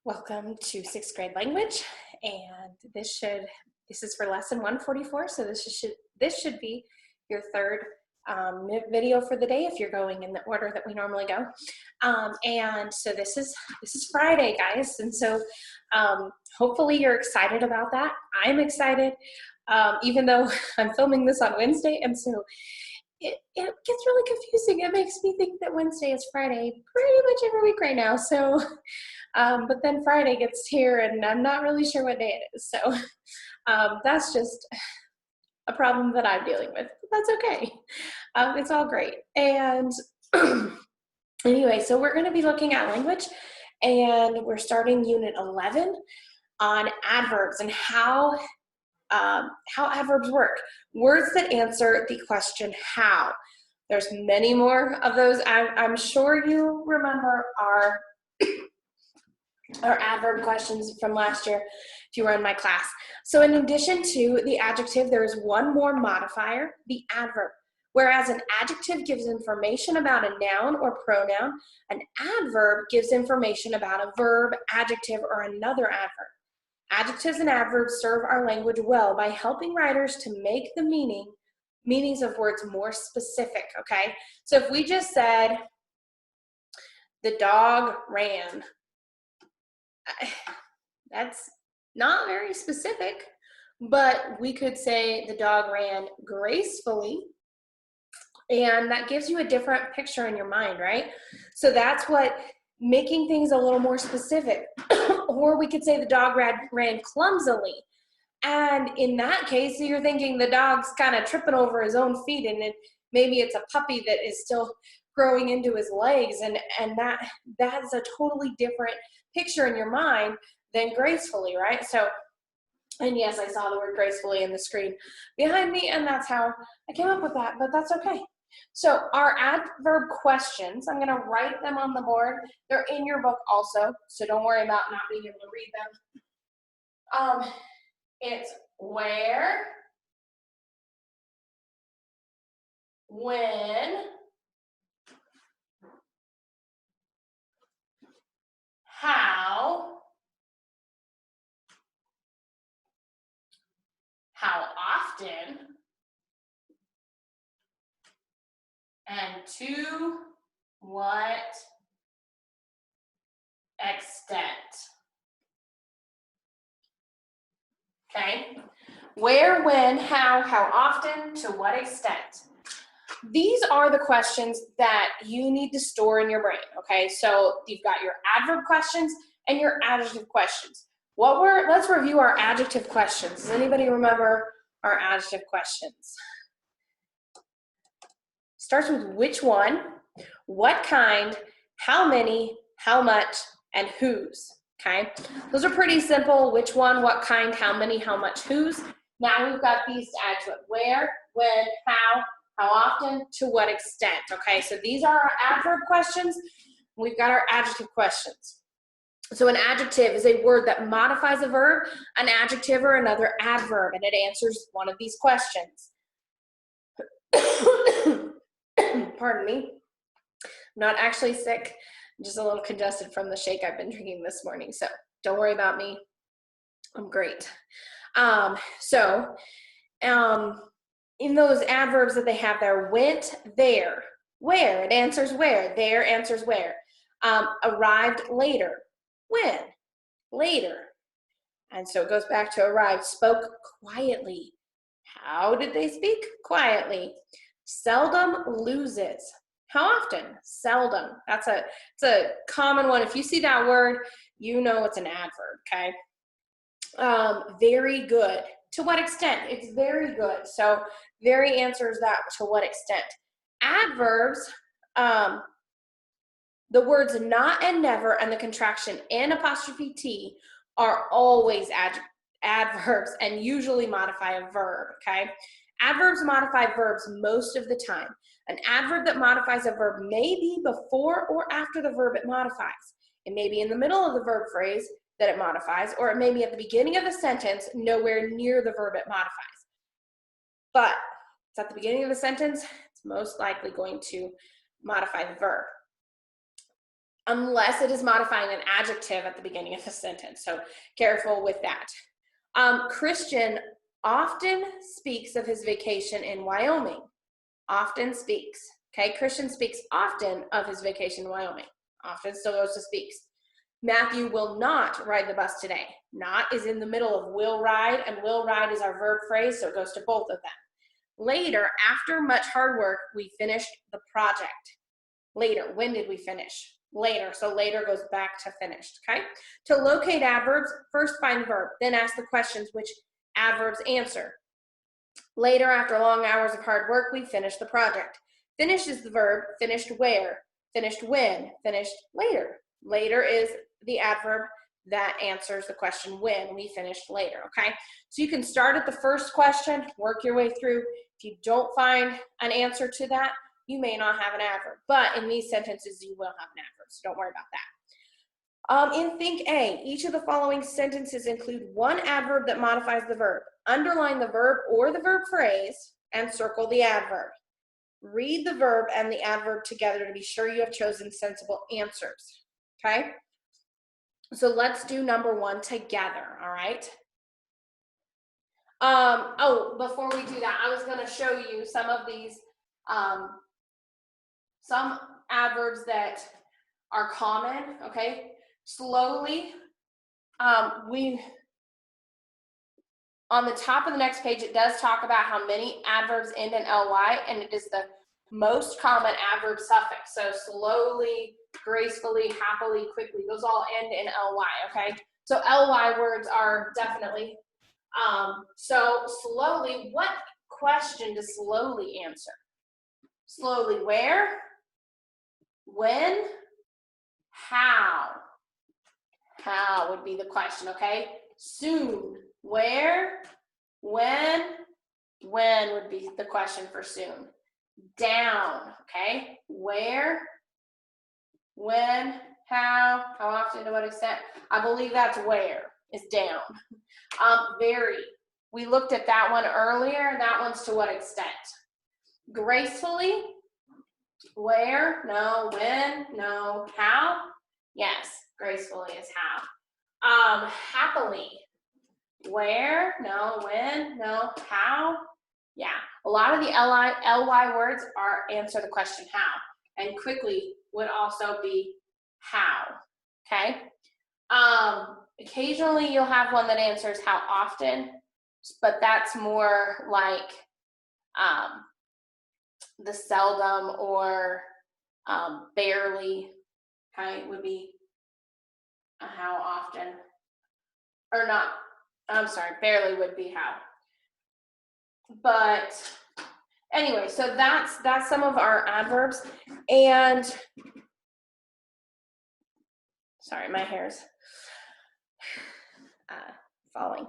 Welcome to sixth grade language, and this is for lesson 144. So this should be your third video for the day if you're going in the order that we normally go. And so this is Friday, guys, and so hopefully you're excited about that. I'm excited, even though I'm filming this on Wednesday, and so it gets really confusing. It makes me think that Wednesday is Friday pretty much every week right now. So, but then Friday gets here and I'm not really sure what day it is. So that's just a problem that I'm dealing with. But that's okay. It's all great. And anyway, so we're going to be looking at language, and we're starting unit 11 on adverbs and how adverbs work. Words that answer the question how. There's many more of those. I'm sure you remember our adverb questions from last year if you were in my class. So in addition to the adjective, there is one more modifier, the adverb. Whereas an adjective gives information about a noun or pronoun, an adverb gives information about a verb, adjective, or another adverb. Adjectives and adverbs serve our language well by helping writers to make the meanings of words more specific, okay? So if we just said, the dog ran, that's not very specific, but we could say the dog ran gracefully, and that gives you a different picture in your mind, right? So that's what making things a little more specific. Or we could say the dog ran clumsily. And in that case, you're thinking the dog's kind of tripping over his own feet, and maybe it's a puppy that is still growing into his legs, and that's a totally different picture in your mind than gracefully, right? So, and yes, I saw the word gracefully in the screen behind me, and that's how I came up with that, but that's okay. So our adverb questions, I'm going to write them on the board. They're in your book also, so don't worry about not being able to read them. It's where, when, how often, and to what extent. Okay? Where, when, how often, to what extent. These are the questions that you need to store in your brain, okay? So you've got your adverb questions and your adjective questions. Let's review our adjective questions. Does anybody remember our adjective questions? Starts with which one, what kind, how many, how much, and whose, okay? Those are pretty simple. Which one, what kind, how many, how much, whose. Now we've got these to add to it. Where, when, how often, to what extent, okay? So these are our adverb questions. We've got our adjective questions. So an adjective is a word that modifies a verb, an adjective, or another adverb, and it answers one of these questions. Pardon me. I'm not actually sick. I'm just a little congested from the shake I've been drinking this morning, so don't worry about me. I'm great. In those adverbs that they have there, went there, where, it answers where, there answers where. Arrived later, when, later. And so it goes back to arrived, spoke quietly. How did they speak? Quietly. Seldom loses. How often? Seldom. It's a common one. If you see that word, you know it's an adverb, okay? Very good. To what extent? It's very good. So very answers that, to what extent. Adverbs, the words not and never and the contraction N'(T) are always adverbs and usually modify a verb, okay? Adverbs modify verbs most of the time. An adverb that modifies a verb may be before or after the verb it modifies. It may be in the middle of the verb phrase that it modifies, or it may be at the beginning of the sentence, nowhere near the verb it modifies. But it's at the beginning of the sentence, it's most likely going to modify the verb. unless it is modifying an adjective at the beginning of the sentence. So careful with that. Christian often speaks of his vacation in Wyoming. Often speaks. Okay, Christian speaks often of his vacation in Wyoming. Often still goes to speaks. Matthew will not ride the bus today. Not is in the middle of will ride, and will ride is our verb phrase, so it goes to both of them. Later, after much hard work, we finished the project. Later, when did we finish? Later, so later goes back to finished, okay? To locate adverbs, first find the verb, then ask the questions which adverbs answer. Later, after long hours of hard work, we finished the project. Finish is the verb, finished where, finished when, finished later. Later is the adverb that answers the question when, we finished later, okay? So you can start at the first question, work your way through. If you don't find an answer to that, you may not have an adverb, but in these sentences, you will have an adverb, so don't worry about that. In Think A, each of the following sentences include one adverb that modifies the verb. Underline the verb or the verb phrase and circle the adverb. Read the verb and the adverb together to be sure you have chosen sensible answers, okay? So let's do number one together, all right? Oh, before we do that, I was gonna show you some of these, some adverbs that are common, okay? Slowly, on the top of the next page, it does talk about how many adverbs end in ly, and it is the most common adverb suffix. So slowly, gracefully, happily, quickly, those all end in ly, okay? So ly words are definitely, so slowly, what question does slowly answer? Slowly where? When? How? How would be the question, okay? Soon. Where? When? When would be the question for soon. Down, okay? Where? When? How often, to what extent? I believe that's where, is down. Very. We looked at that one earlier, and that one's to what extent. Gracefully? Where? No. When? No. How? Yes, gracefully is how. Happily? Where? No. When? No. How? Yeah, a lot of the ly words answer the question how, and quickly would also be how, okay? Occasionally you'll have one that answers how often, but that's more like the seldom or barely, okay, would be how often, or not, I'm sorry, barely would be how. But anyway, so that's some of our adverbs. And sorry, my hair's falling.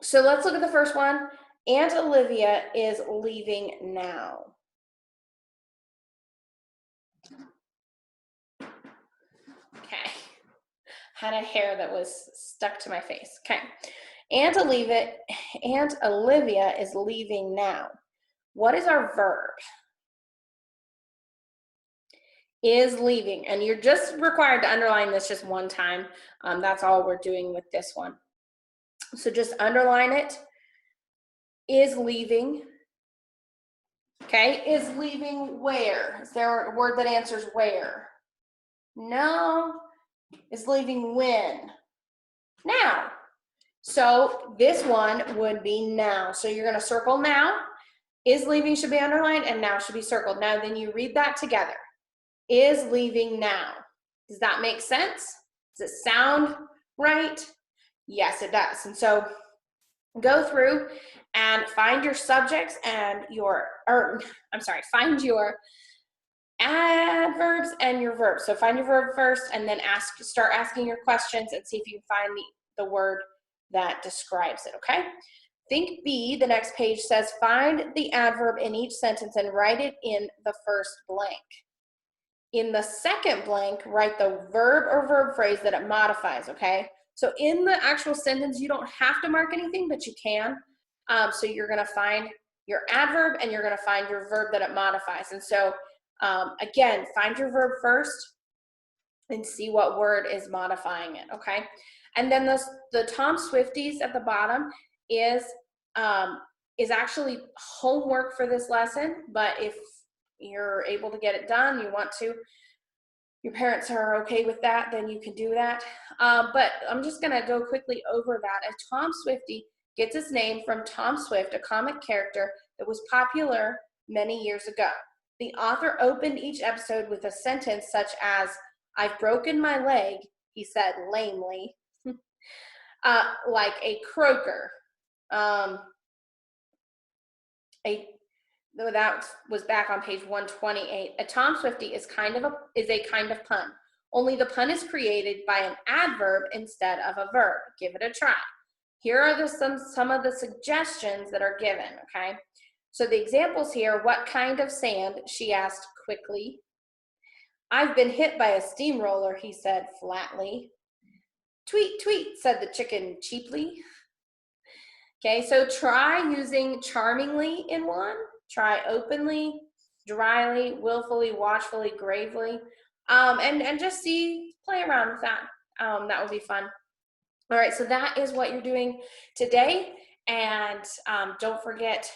So let's look at the first one. Aunt Olivia is leaving now. Okay, had a hair that was stuck to my face. Okay, Aunt Olivia is leaving now. What is our verb? Is leaving, and you're just required to underline this just one time. That's all we're doing with this one. So just underline it. Is leaving. Okay, is leaving where? Is there a word that answers where? No. Is leaving when? Now. So this one would be now. So you're going to circle now. Is leaving should be underlined, and now should be circled. Now then you read that together. Is leaving now. Does that make sense? Does it sound right? Yes, it does. And so go through and find your subjects and find your adverbs and your verbs. So find your verb first, and then start asking your questions and see if you can find the word that describes it, okay? Think B, the next page says, find the adverb in each sentence and write it in the first blank. In the second blank, write the verb or verb phrase that it modifies, okay? So in the actual sentence, you don't have to mark anything, but you can. So you're gonna find your adverb and you're gonna find your verb that it modifies. And so Again, find your verb first and see what word is modifying it, okay? And then the Tom Swifties at the bottom is actually homework for this lesson, but if you're able to get it done, you want to, your parents are okay with that, then you can do that. But I'm just gonna go quickly over that. A Tom Swiftie gets its name from Tom Swift, a comic character that was popular many years ago. The author opened each episode with a sentence such as, "I've broken my leg," he said lamely, like a croaker. That was back on page 128. A Tom Swiftie is a kind of pun. Only the pun is created by an adverb instead of a verb. Give it a try. Here are some of the suggestions that are given, okay? So the examples here, what kind of sand? She asked quickly. I've been hit by a steamroller, he said flatly. Tweet, tweet, said the chicken cheaply. Okay, so try using charmingly in one. Try openly, dryly, willfully, watchfully, gravely, and just play around with that. That would be fun. All right, so that is what you're doing today, and don't forget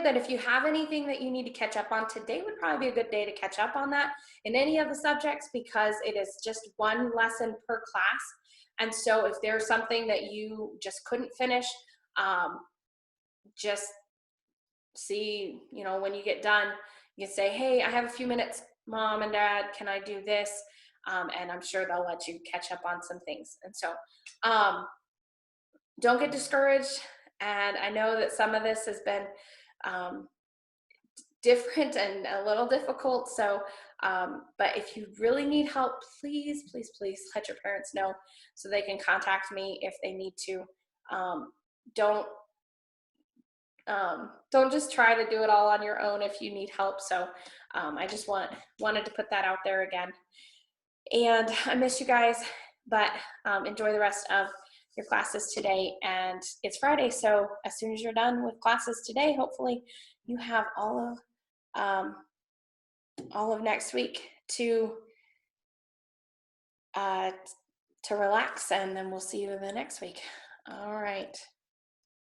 that if you have anything that you need to catch up on, today would probably be a good day to catch up on that in any of the subjects, because it is just one lesson per class. And so if there's something that you just couldn't finish, just see, when you get done, you say, hey, I have a few minutes, Mom and Dad, can I do this? And I'm sure they'll let you catch up on some things. And so don't get discouraged. And I know that some of this has been different and a little difficult. So, but if you really need help, please, please, please let your parents know so they can contact me if they need to. Don't just try to do it all on your own if you need help. So I just wanted to put that out there again. And I miss you guys, but enjoy the rest of your classes today. And it's Friday, so as soon as you're done with classes today, hopefully you have all of next week to relax, and then we'll see you in the next week. All right.